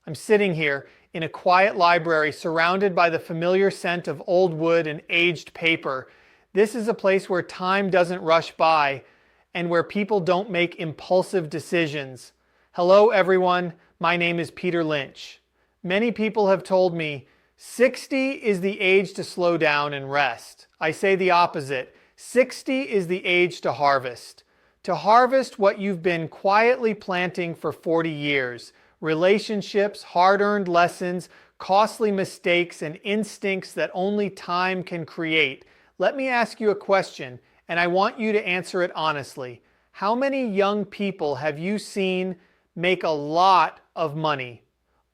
I'm sitting here in a quiet library surrounded by the familiar scent of old wood and aged paper. This is a place where time doesn't rush by and where people don't make impulsive decisions. Hello everyone, my name is Peter Lynch. Many people have told me 60 is the age to slow down and rest. I say the opposite. 60 is the age to harvest. To harvest what you've been quietly planting for 40 years. Relationships, hard-earned lessons, costly mistakes, and instincts that only time can create. Let me ask you a question, and I want you to answer it honestly. How many young people have you seen make a lot of money,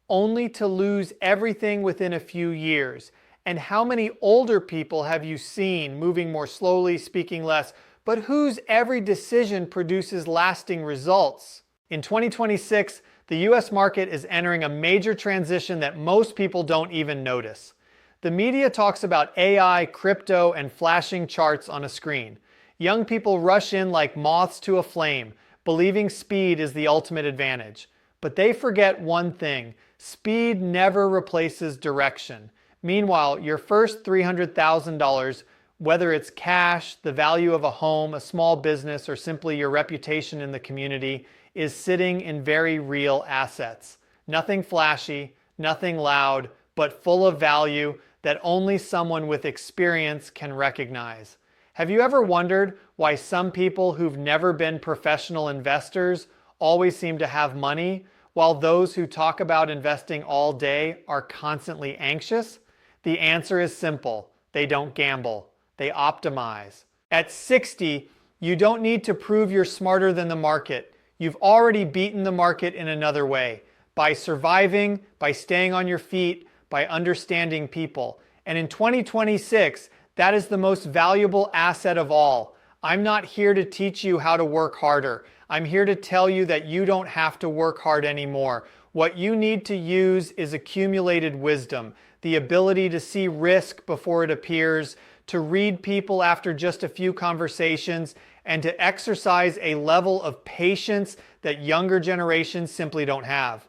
only to lose everything within a few years? And how many older people have you seen moving more slowly, speaking less, but whose every decision produces lasting results? In 2026, the US market is entering a major transition that most people don't even notice. The media talks about AI, crypto, and flashing charts on a screen. Young people rush in like moths to a flame, believing speed is the ultimate advantage. But they forget one thing: speed never replaces direction. Meanwhile, your first $300,000, whether it's cash, the value of a home, a small business, or simply your reputation in the community, is sitting in very real assets. Nothing flashy, nothing loud, but full of value that only someone with experience can recognize. Have you ever wondered why some people who've never been professional investors always seem to have money, while those who talk about investing all day are constantly anxious? The answer is simple. They don't gamble. They optimize. At 60, you don't need to prove you're smarter than the market. You've already beaten the market in another way, by surviving, by staying on your feet, by understanding people. And in 2026, that is the most valuable asset of all. I'm not here to teach you how to work harder. I'm here to tell you that you don't have to work hard anymore. What you need to use is accumulated wisdom, the ability to see risk before it appears, to read people after just a few conversations, and to exercise a level of patience that younger generations simply don't have.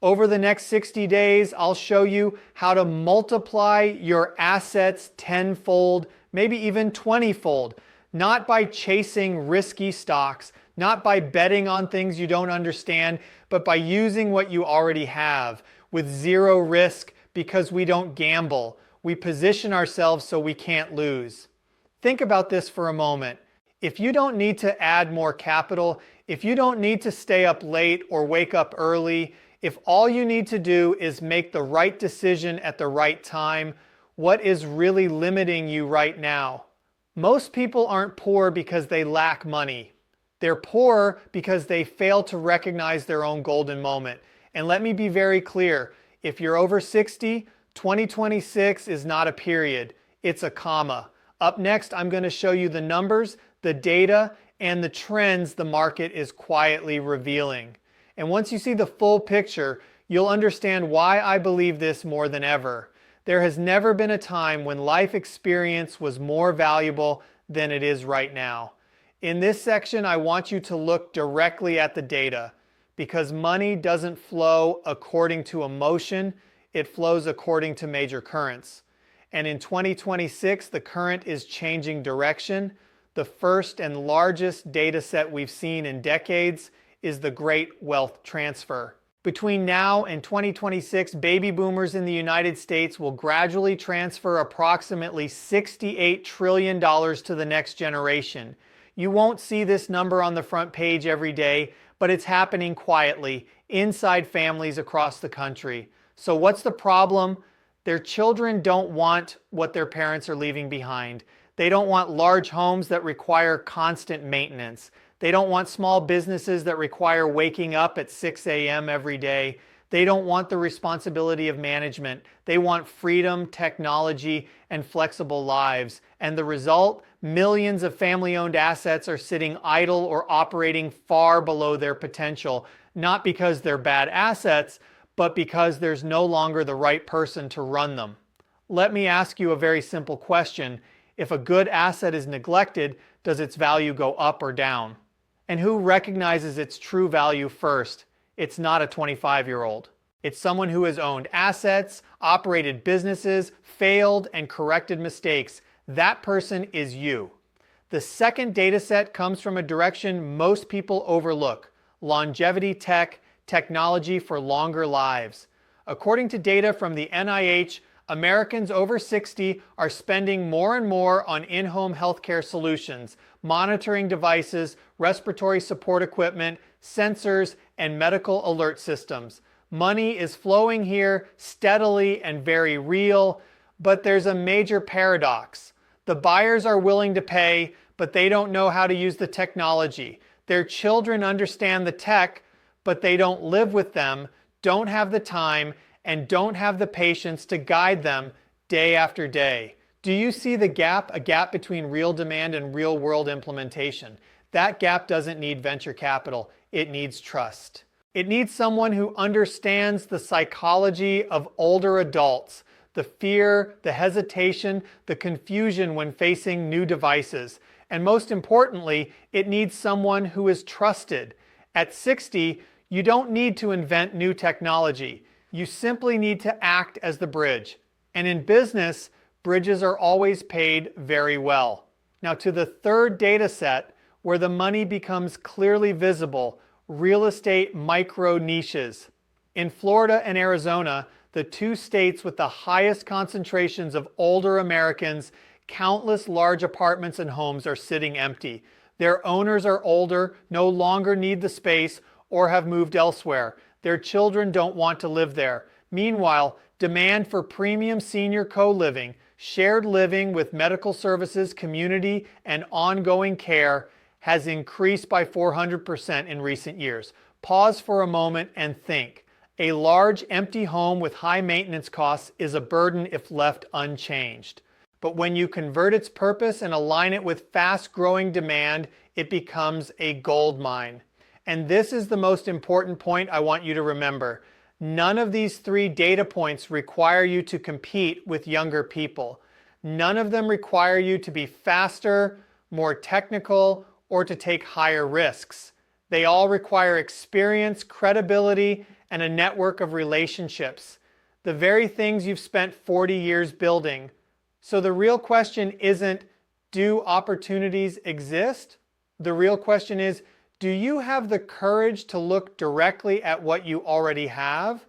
Over the next 60 days, I'll show you how to multiply your assets tenfold, maybe even 20-fold, not by chasing risky stocks, not by betting on things you don't understand, but by using what you already have with zero risk, because we don't gamble. We position ourselves so we can't lose. Think about this for a moment. If you don't need to add more capital, if you don't need to stay up late or wake up early, if all you need to do is make the right decision at the right time, what is really limiting you right now? Most people aren't poor because they lack money. They're poor because they fail to recognize their own golden moment. And let me be very clear, if you're over 60, 2026 is not a period, it's a comma. Up next, I'm going to show you the numbers, the data, and the trends the market is quietly revealing. And once you see the full picture, you'll understand why I believe this more than ever. There has never been a time when life experience was more valuable than it is right now. In this section, I want you to look directly at the data, because money doesn't flow according to emotion, it flows according to major currents. And in 2026, the current is changing direction. The first and largest data set we've seen in decades is the Great Wealth Transfer. Between now and 2026, baby boomers in the United States will gradually transfer approximately $68 trillion to the next generation. You won't see this number on the front page every day, but it's happening quietly inside families across the country. So what's the problem? Their children don't want what their parents are leaving behind. They don't want large homes that require constant maintenance. They don't want small businesses that require waking up at 6 a.m. every day. They don't want the responsibility of management. They want freedom, technology, and flexible lives. And the result? Millions of family-owned assets are sitting idle or operating far below their potential, not because they're bad assets, but because there's no longer the right person to run them. Let me ask you a very simple question. If a good asset is neglected, does its value go up or down? And who recognizes its true value first? It's not a 25-year-old. It's someone who has owned assets, operated businesses, failed, and corrected mistakes. That person is you. The second data set comes from a direction most people overlook: longevity tech, technology for longer lives. According to data from the NIH, Americans over 60 are spending more and more on in-home healthcare solutions, monitoring devices, respiratory support equipment, sensors, and medical alert systems. Money is flowing here steadily and very real, but there's a major paradox. The buyers are willing to pay, but they don't know how to use the technology. Their children understand the tech, but they don't live with them, don't have the time, and don't have the patience to guide them day after day. Do you see the gap? A gap between real demand and real world implementation. That gap doesn't need venture capital. It needs trust. It needs someone who understands the psychology of older adults, the fear, the hesitation, the confusion when facing new devices. And most importantly, it needs someone who is trusted. At 60, you don't need to invent new technology. You simply need to act as the bridge. And in business, bridges are always paid very well. Now to the third data set, where the money becomes clearly visible: real estate micro niches. In Florida and Arizona, the two states with the highest concentrations of older Americans, countless large apartments and homes are sitting empty. Their owners are older, no longer need the space, or have moved elsewhere. Their children don't want to live there. Meanwhile, demand for premium senior co-living, shared living with medical services, community, and ongoing care has increased by 400% in recent years. Pause for a moment and think. A large empty home with high maintenance costs is a burden if left unchanged. But when you convert its purpose and align it with fast-growing demand, it becomes a gold mine. And this is the most important point I want you to remember. None of these three data points require you to compete with younger people. None of them require you to be faster, more technical, or to take higher risks. They all require experience, credibility, and a network of relationships. The very things you've spent 40 years building. So the real question isn't, do opportunities exist? The real question is, do you have the courage to look directly at what you already have?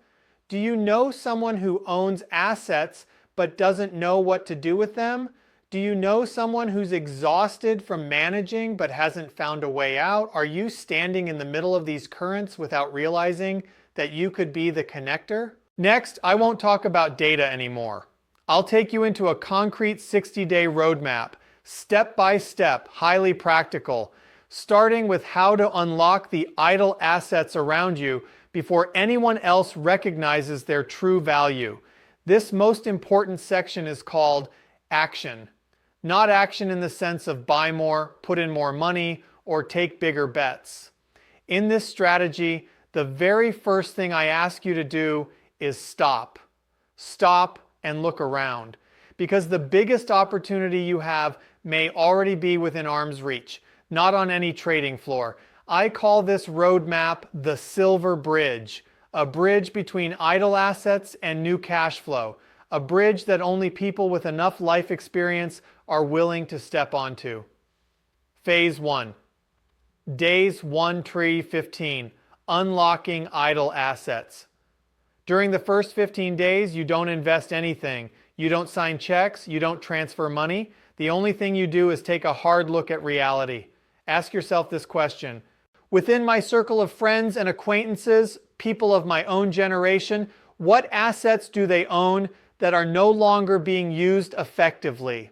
Do you know someone who owns assets but doesn't know what to do with them? Do you know someone who's exhausted from managing but hasn't found a way out? Are you standing in the middle of these currents without realizing that you could be the connector? Next, I won't talk about data anymore. I'll take you into a concrete 60-day roadmap, step by step, highly practical, starting with how to unlock the idle assets around you before anyone else recognizes their true value. This most important section is called action. Not action in the sense of buy more, put in more money, or take bigger bets. In this strategy, the very first thing I ask you to do is stop. Stop and look around. Because the biggest opportunity you have may already be within arm's reach, not on any trading floor. I call this roadmap the silver bridge, a bridge between idle assets and new cash flow, a bridge that only people with enough life experience are willing to step onto. Phase 1. Days 1-15. Unlocking idle assets. During the first 15 days, you don't invest anything. You don't sign checks. You don't transfer money. The only thing you do is take a hard look at reality. Ask yourself this question. Within my circle of friends and acquaintances, people of my own generation, what assets do they own that are no longer being used effectively?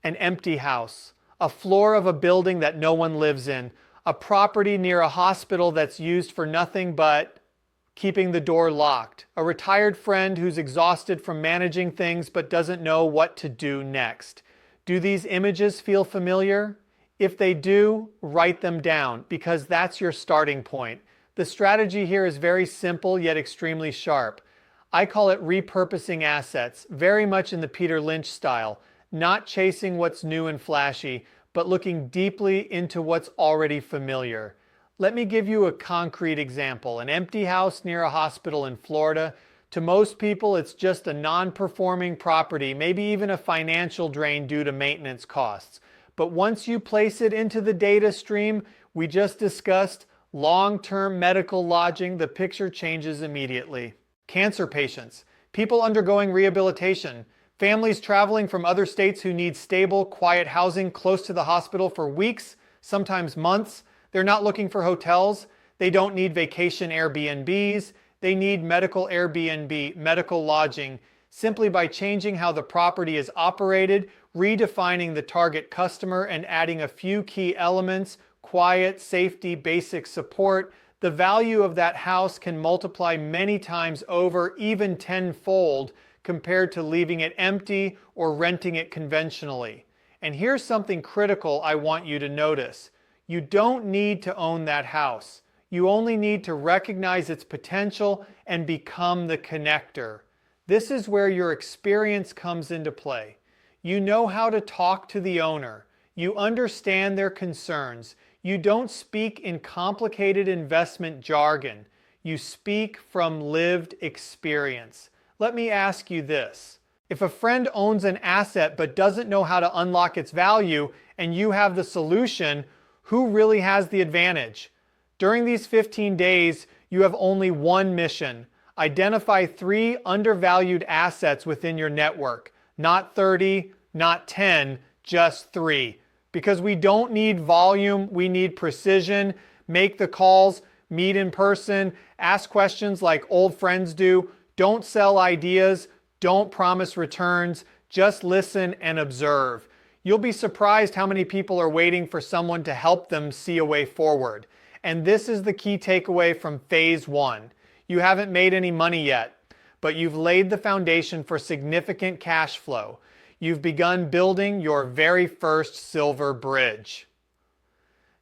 An empty house, a floor of a building that no one lives in, a property near a hospital that's used for nothing but keeping the door locked, a retired friend who's exhausted from managing things but doesn't know what to do next. Do these images feel familiar? If they do, write them down, because that's your starting point. The strategy here is very simple yet extremely sharp. I call it repurposing assets, very much in the Peter Lynch style, not chasing what's new and flashy, but looking deeply into what's already familiar. Let me give you a concrete example. An empty house near a hospital in Florida. To most people, it's just a non-performing property, maybe even a financial drain due to maintenance costs. But once you place it into the data stream we just discussed, long-term medical lodging, the picture changes immediately. Cancer patients, people undergoing rehabilitation, families traveling from other states who need stable, quiet housing close to the hospital for weeks, sometimes months. They're not looking for hotels. They don't need vacation Airbnbs. They need medical Airbnb, medical lodging, simply by changing how the property is operated, redefining the target customer, and adding a few key elements: quiet, safety, basic support. The value of that house can multiply many times over, even tenfold, compared to leaving it empty or renting it conventionally. And here's something critical I want you to notice. You don't need to own that house. You only need to recognize its potential and become the connector. This is where your experience comes into play. You know how to talk to the owner. You understand their concerns. You don't speak in complicated investment jargon. You speak from lived experience. Let me ask you this. If a friend owns an asset but doesn't know how to unlock its value and you have the solution, who really has the advantage? During these 15 days, you have only one mission. Identify 3 undervalued assets within your network. Not 30, not 10, just 3. Because we don't need volume, we need precision. Make the calls, meet in person, ask questions like old friends do. Don't sell ideas, don't promise returns, just listen and observe. You'll be surprised how many people are waiting for someone to help them see a way forward. And this is the key takeaway from phase 1. You haven't made any money yet, but you've laid the foundation for significant cash flow. You've begun building your very first silver bridge.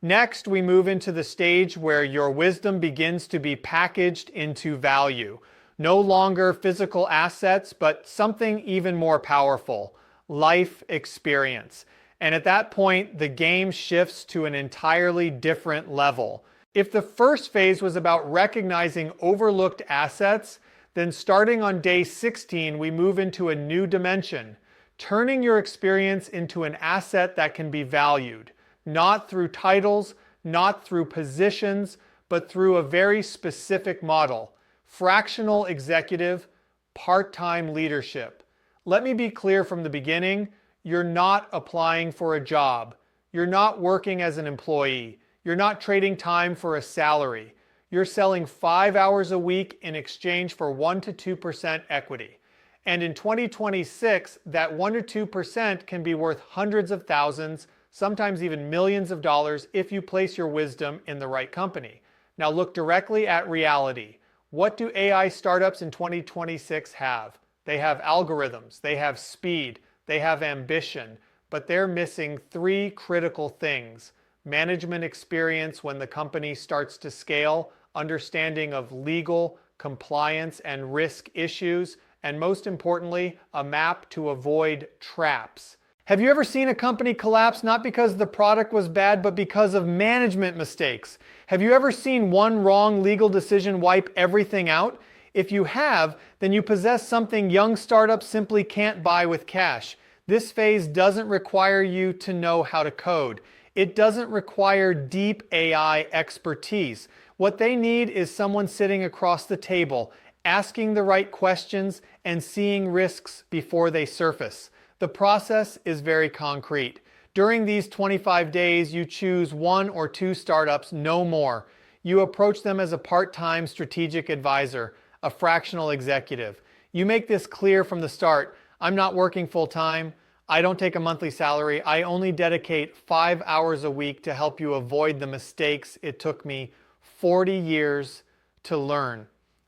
Next, we move into the stage where your wisdom begins to be packaged into value. No longer physical assets, but something even more powerful: life experience. And at that point, the game shifts to an entirely different level. If the first phase was about recognizing overlooked assets, then starting on day 16, we move into a new dimension, turning your experience into an asset that can be valued, not through titles, not through positions, but through a very specific model: fractional executive, part-time leadership. Let me be clear from the beginning, you're not applying for a job. You're not working as an employee. You're not trading time for a salary. You're selling 5 hours a week in exchange for 1 to 2% equity. And in 2026, that 1 to 2% can be worth hundreds of thousands, sometimes even millions of dollars if you place your wisdom in the right company. Now look directly at reality. What do AI startups in 2026 have? They have algorithms, they have speed, they have ambition, but they're missing 3 critical things: management experience when the company starts to scale, understanding of legal, compliance, and risk issues, and most importantly, a map to avoid traps. Have you ever seen a company collapse not because the product was bad, but because of management mistakes? Have you ever seen one wrong legal decision wipe everything out? If you have, then you possess something young startups simply can't buy with cash. This phase doesn't require you to know how to code. It doesn't require deep AI expertise. What they need is someone sitting across the table, asking the right questions and seeing risks before they surface. The process is very concrete. During these 25 days, you choose 1 or 2 startups, no more. You approach them as a part-time strategic advisor, a fractional executive. You make this clear from the start: I'm not working full-time. I don't take a monthly salary. I only dedicate 5 hours a week to help you avoid the mistakes it took me 40 years to learn.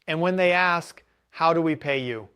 And when they ask, how do we pay you?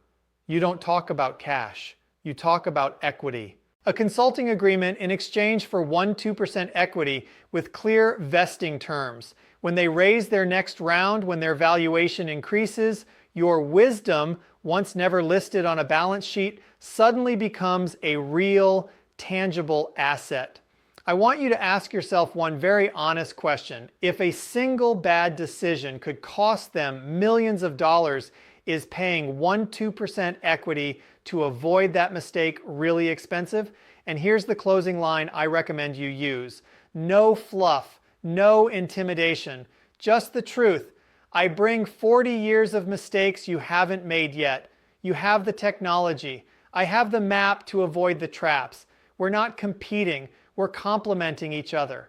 You don't talk about cash. You talk about equity. A consulting agreement in exchange for 1-2% equity with clear vesting terms. When they raise their next round, when their valuation increases, your wisdom, once never listed on a balance sheet, suddenly becomes a real, tangible asset. I want you to ask yourself one very honest question. If a single bad decision could cost them millions of dollars, is paying 1-2% equity to avoid that mistake really expensive? And here's the closing line I recommend you use. No fluff, no intimidation, just the truth. I bring 40 years of mistakes you haven't made yet. You have the technology. I have the map to avoid the traps. We're not competing. We're complementing each other.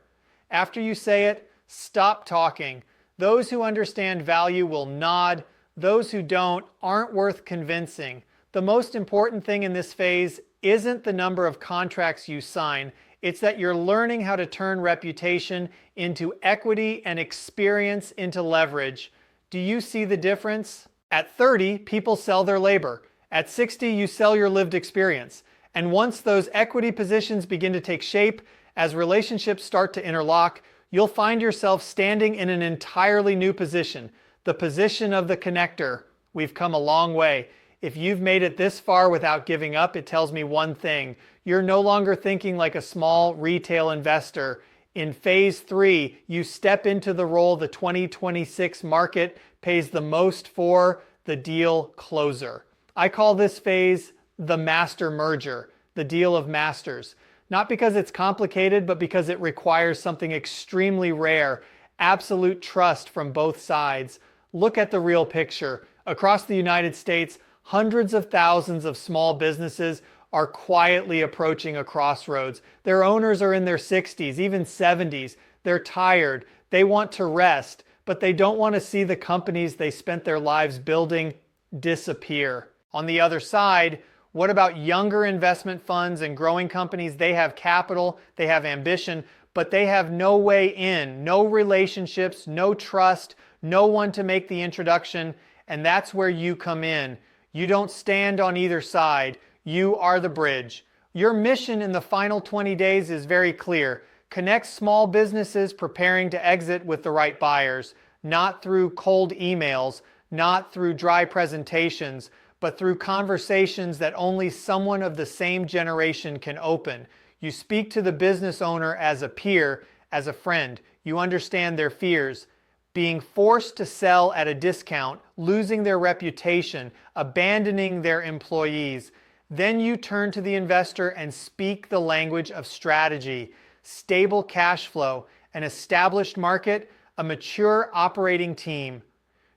After you say it, stop talking. Those who understand value will nod. Those who don't aren't worth convincing. The most important thing in this phase isn't the number of contracts you sign. It's that you're learning how to turn reputation into equity and experience into leverage. Do you see the difference? At 30, people sell their labor. At 60, you sell your lived experience. And once those equity positions begin to take shape, as relationships start to interlock, you'll find yourself standing in an entirely new position, the position of the connector. We've come a long way. If you've made it this far without giving up, it tells me one thing. You're no longer thinking like a small retail investor. In phase 3, you step into the role the 2026 market pays the most for, the deal closer. I call this phase the master merger, the deal of masters. Not because it's complicated, but because it requires something extremely rare, absolute trust from both sides. Look at the real picture. Across the United States, hundreds of thousands of small businesses are quietly approaching a crossroads. Their owners are in their 60s, even 70s. They're tired. They want to rest, but they don't want to see the companies they spent their lives building disappear. On the other side, what about younger investment funds and growing companies? They have capital, they have ambition, but they have no way in, no relationships, no trust, no one to make the introduction, and that's where you come in. You don't stand on either side. You are the bridge. Your mission in the final 20 days is very clear. Connect small businesses preparing to exit with the right buyers, not through cold emails, not through dry presentations, but through conversations that only someone of the same generation can open. You speak to the business owner as a peer, as a friend. You understand their fears. Being forced to sell at a discount, losing their reputation, abandoning their employees. Then you turn to the investor and speak the language of strategy, stable cash flow, an established market, a mature operating team.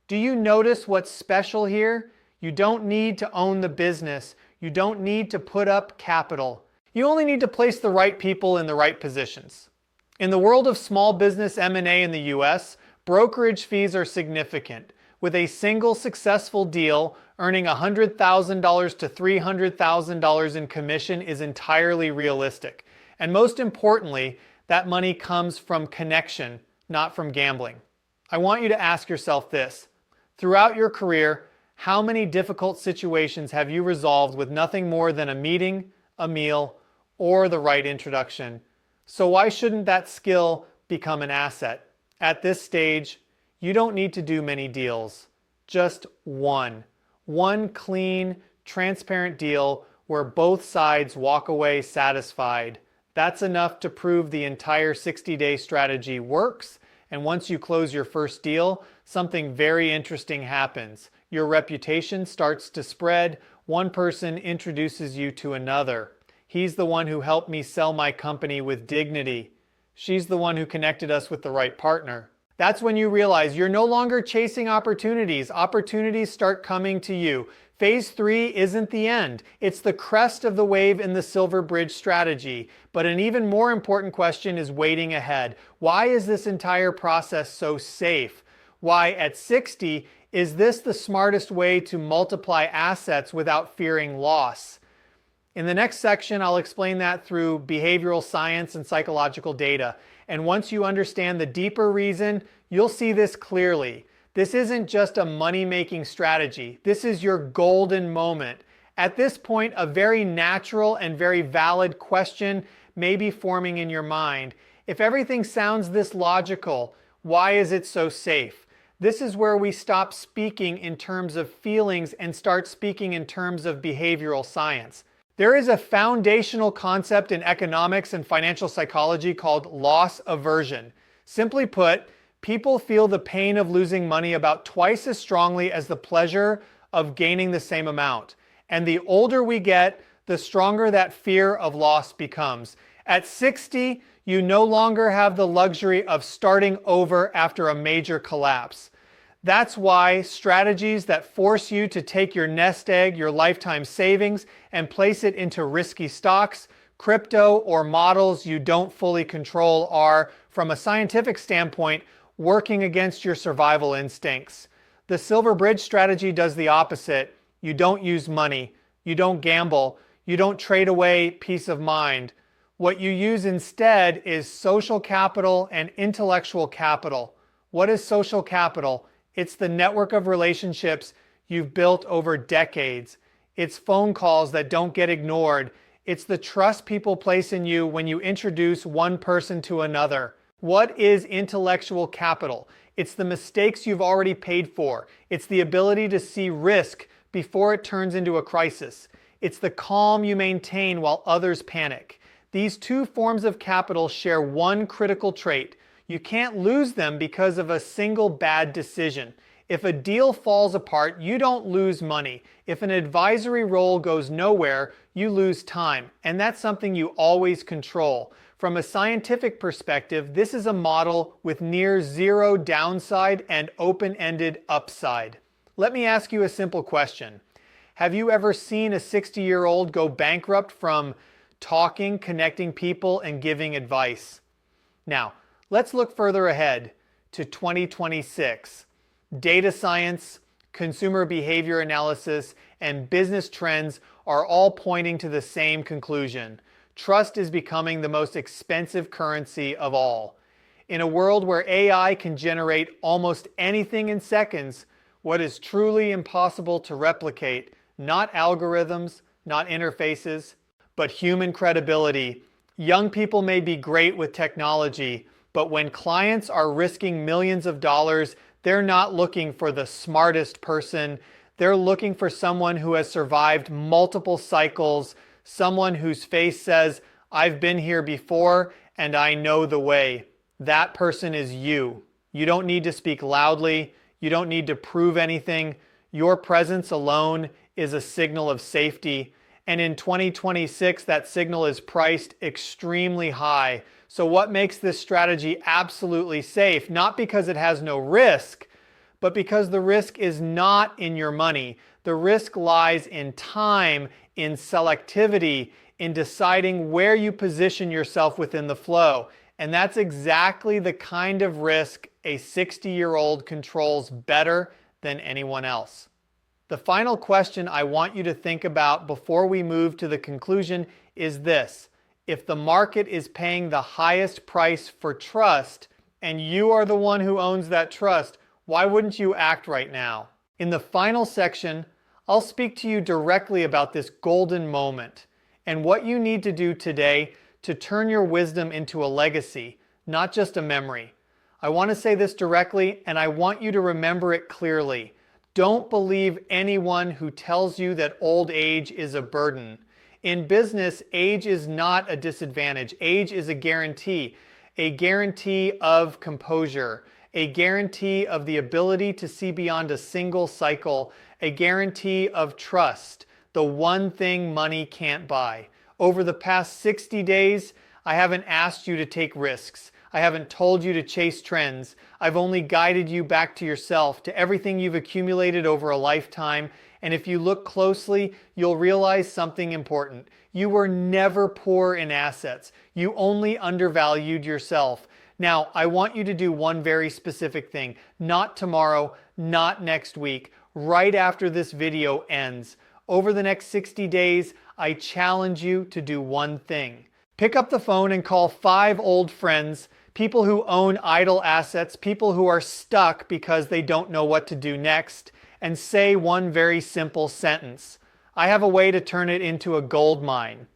Do you notice what's special here? You don't need to own the business. You don't need to put up capital. You only need to place the right people in the right positions. In the world of small business M&A in the US, brokerage fees are significant. With a single successful deal, earning $100,000 to $300,000 in commission is entirely realistic. And most importantly, that money comes from connection, not from gambling. I want you to ask yourself this. Throughout your career, how many difficult situations have you resolved with nothing more than a meeting, a meal, or the right introduction? So why shouldn't that skill become an asset? At this stage, you don't need to do many deals. Just one. One clean, transparent deal where both sides walk away satisfied. That's enough to prove the entire 60-day strategy works. And once you close your first deal, something very interesting happens. Your reputation starts to spread. One person introduces you to another. He's the one who helped me sell my company with dignity. She's the one who connected us with the right partner. That's when you realize you're no longer chasing opportunities. Opportunities start coming to you. Phase 3 isn't the end. It's the crest of the wave in the Silver Bridge strategy. But an even more important question is waiting ahead. Why is this entire process so safe? Why at 60, is this the smartest way to multiply assets without fearing loss? In the next section, I'll explain that through behavioral science and psychological data. And once you understand the deeper reason, you'll see this clearly. This isn't just a money-making strategy. This is your golden moment. At this point, a very natural and very valid question may be forming in your mind. If everything sounds this logical, why is it so safe? This is where we stop speaking in terms of feelings and start speaking in terms of behavioral science. There is a foundational concept in economics and financial psychology called loss aversion. Simply put, people feel the pain of losing money about twice as strongly as the pleasure of gaining the same amount. And the older we get, the stronger that fear of loss becomes. At 60, you no longer have the luxury of starting over after a major collapse. That's why strategies that force you to take your nest egg, your lifetime savings, and place it into risky stocks, crypto, or models you don't fully control are, from a scientific standpoint, working against your survival instincts. The Silver Bridge strategy does the opposite. You don't use money. You don't gamble. You don't trade away peace of mind. What you use instead is social capital and intellectual capital. What is social capital? It's the network of relationships you've built over decades. It's phone calls that don't get ignored. It's the trust people place in you when you introduce one person to another. What is intellectual capital? It's the mistakes you've already paid for. It's the ability to see risk before it turns into a crisis. It's the calm you maintain while others panic. These two forms of capital share one critical trait. You can't lose them because of a single bad decision. If a deal falls apart, you don't lose money. If an advisory role goes nowhere, you lose time. And that's something you always control. From a scientific perspective, this is a model with near zero downside and open-ended upside. Let me ask you a simple question. Have you ever seen a 60-year-old go bankrupt from talking, connecting people, and giving advice? Now, let's look further ahead to 2026. Data science, consumer behavior analysis, and business trends are all pointing to the same conclusion. Trust is becoming the most expensive currency of all. In a world where AI can generate almost anything in seconds, what is truly impossible to replicate, not algorithms, not interfaces, but human credibility. Young people may be great with technology, but when clients are risking millions of dollars, they're not looking for the smartest person. They're looking for someone who has survived multiple cycles, someone whose face says, "I've been here before and I know the way." That person is you. You don't need to speak loudly. You don't need to prove anything. Your presence alone is a signal of safety. And in 2026, that signal is priced extremely high. So what makes this strategy absolutely safe? Not because it has no risk, but because the risk is not in your money. The risk lies in time, in selectivity, in deciding where you position yourself within the flow. And that's exactly the kind of risk a 60-year-old controls better than anyone else. The final question I want you to think about before we move to the conclusion is this. If the market is paying the highest price for trust, and you are the one who owns that trust, why wouldn't you act right now? In the final section, I'll speak to you directly about this golden moment and what you need to do today to turn your wisdom into a legacy, not just a memory. I want to say this directly, and I want you to remember it clearly. Don't believe anyone who tells you that old age is a burden. In business, age is not a disadvantage. Age is a guarantee of composure, a guarantee of the ability to see beyond a single cycle, a guarantee of trust, the one thing money can't buy. Over the past 60 days, I haven't asked you to take risks. I haven't told you to chase trends. I've only guided you back to yourself, to everything you've accumulated over a lifetime. And if you look closely, you'll realize something important. You were never poor in assets. You only undervalued yourself. Now, I want you to do one very specific thing. Not tomorrow, not next week, right after this video ends. Over the next 60 days, I challenge you to do one thing. Pick up the phone and call 5 old friends, people who own idle assets, people who are stuck because they don't know what to do next, and say one very simple sentence. I have a way to turn it into a gold mine.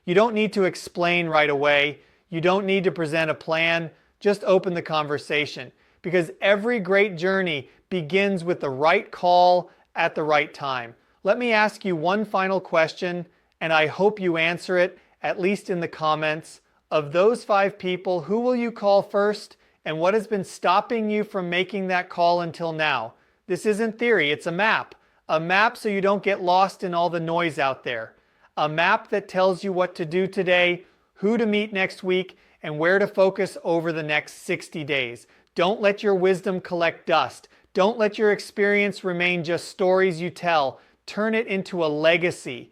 You don't need to explain right away. You don't need to present a plan. Just open the conversation. Because every great journey begins with the right call at the right time. Let me ask you one final question, and I hope you answer it, at least in the comments. Of those 5 people, who will you call first, and what has been stopping you from making that call until now? This isn't theory, it's a map. A map so you don't get lost in all the noise out there. A map that tells you what to do today, who to meet next week, and where to focus over the next 60 days. Don't let your wisdom collect dust. Don't let your experience remain just stories you tell. Turn it into a legacy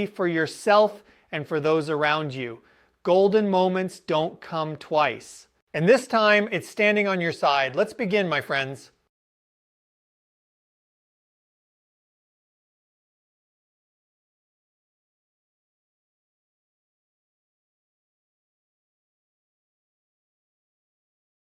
for yourself and for those around you. Golden moments don't come twice. And this time, it's standing on your side. Let's begin, my friends.